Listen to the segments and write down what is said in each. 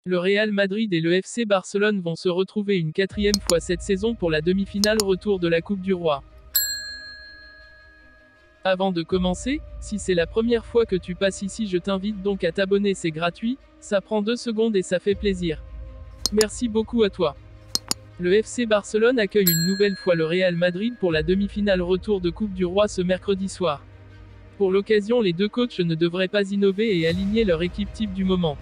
Le Real Madrid et le FC Barcelone vont se retrouver une quatrième fois cette saison pour la demi-finale retour de la Coupe du Roi. Avant de commencer, si c'est la première fois que tu passes ici, je t'invite donc à t'abonner, c'est gratuit, ça prend 2 secondes et ça fait plaisir. Merci beaucoup à toi. Le FC Barcelone accueille une nouvelle fois le Real Madrid pour la demi-finale retour de Coupe du Roi ce mercredi soir. Pour l'occasion, les deux coachs ne devraient pas innover et aligner leur équipe type du moment.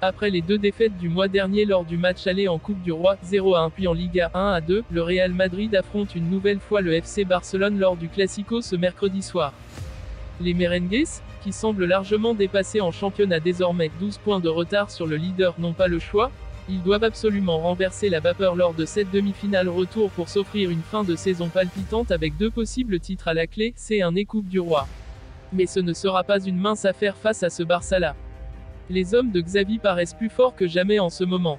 Après les 2 défaites du mois dernier lors du match aller en Coupe du Roi, 0-1 puis en Liga 1-2, le Real Madrid affronte une nouvelle fois le FC Barcelone lors du Classico ce mercredi soir. Les Merengues, qui semblent largement dépassés en championnat désormais 12 points de retard sur le leader, n'ont pas le choix, ils doivent absolument renverser la vapeur lors de cette demi-finale retour pour s'offrir une fin de saison palpitante avec 2 possibles titres à la clé, C1 et Coupe du Roi. Mais ce ne sera pas une mince affaire face à ce Barça-là. Les hommes de Xavi paraissent plus forts que jamais en ce moment.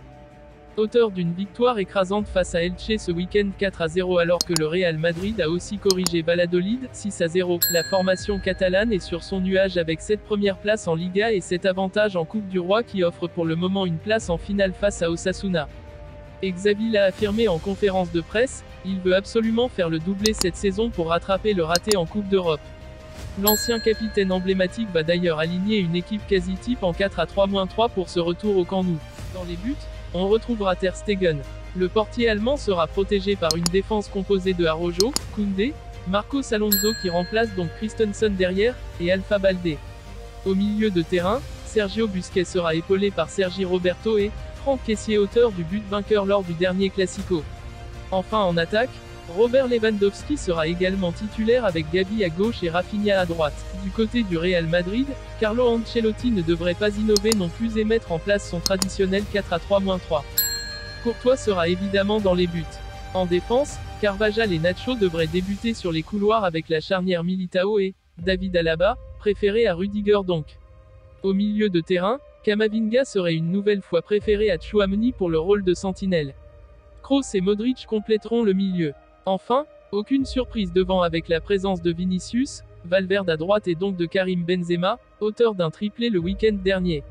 Auteur d'une victoire écrasante face à Elche ce week-end 4-0 alors que le Real Madrid a aussi corrigé Valladolid 6-0, la formation catalane est sur son nuage avec cette première place en Liga et cet avantage en Coupe du Roi qui offre pour le moment une place en finale face à Osasuna. Et Xavi l'a affirmé en conférence de presse, il veut absolument faire le doublé cette saison pour rattraper le raté en Coupe d'Europe. L'ancien capitaine emblématique va d'ailleurs aligner une équipe quasi-type en 4-3-3 pour ce retour au Camp Nou. Dans les buts, on retrouvera Ter Stegen. Le portier allemand sera protégé par une défense composée de Araujo, Koundé, Marcos Alonso qui remplace donc Christensen derrière, et Alpha Baldé. Au milieu de terrain, Sergio Busquets sera épaulé par Sergi Roberto et Franck Kessié, auteur du but vainqueur lors du dernier Classico. Enfin en attaque, Robert Lewandowski sera également titulaire avec Gavi à gauche et Rafinha à droite. Du côté du Real Madrid, Carlo Ancelotti ne devrait pas innover non plus et mettre en place son traditionnel 4-3-3. Courtois sera évidemment dans les buts. En défense, Carvajal et Nacho devraient débuter sur les couloirs avec la charnière Militao et David Alaba, préféré à Rudiger donc. Au milieu de terrain, Camavinga serait une nouvelle fois préféré à Tchouaméni pour le rôle de sentinelle. Kroos et Modric compléteront le milieu. Enfin, aucune surprise devant avec la présence de Vinicius, Valverde à droite et donc de Karim Benzema, auteur d'un triplé le week-end dernier.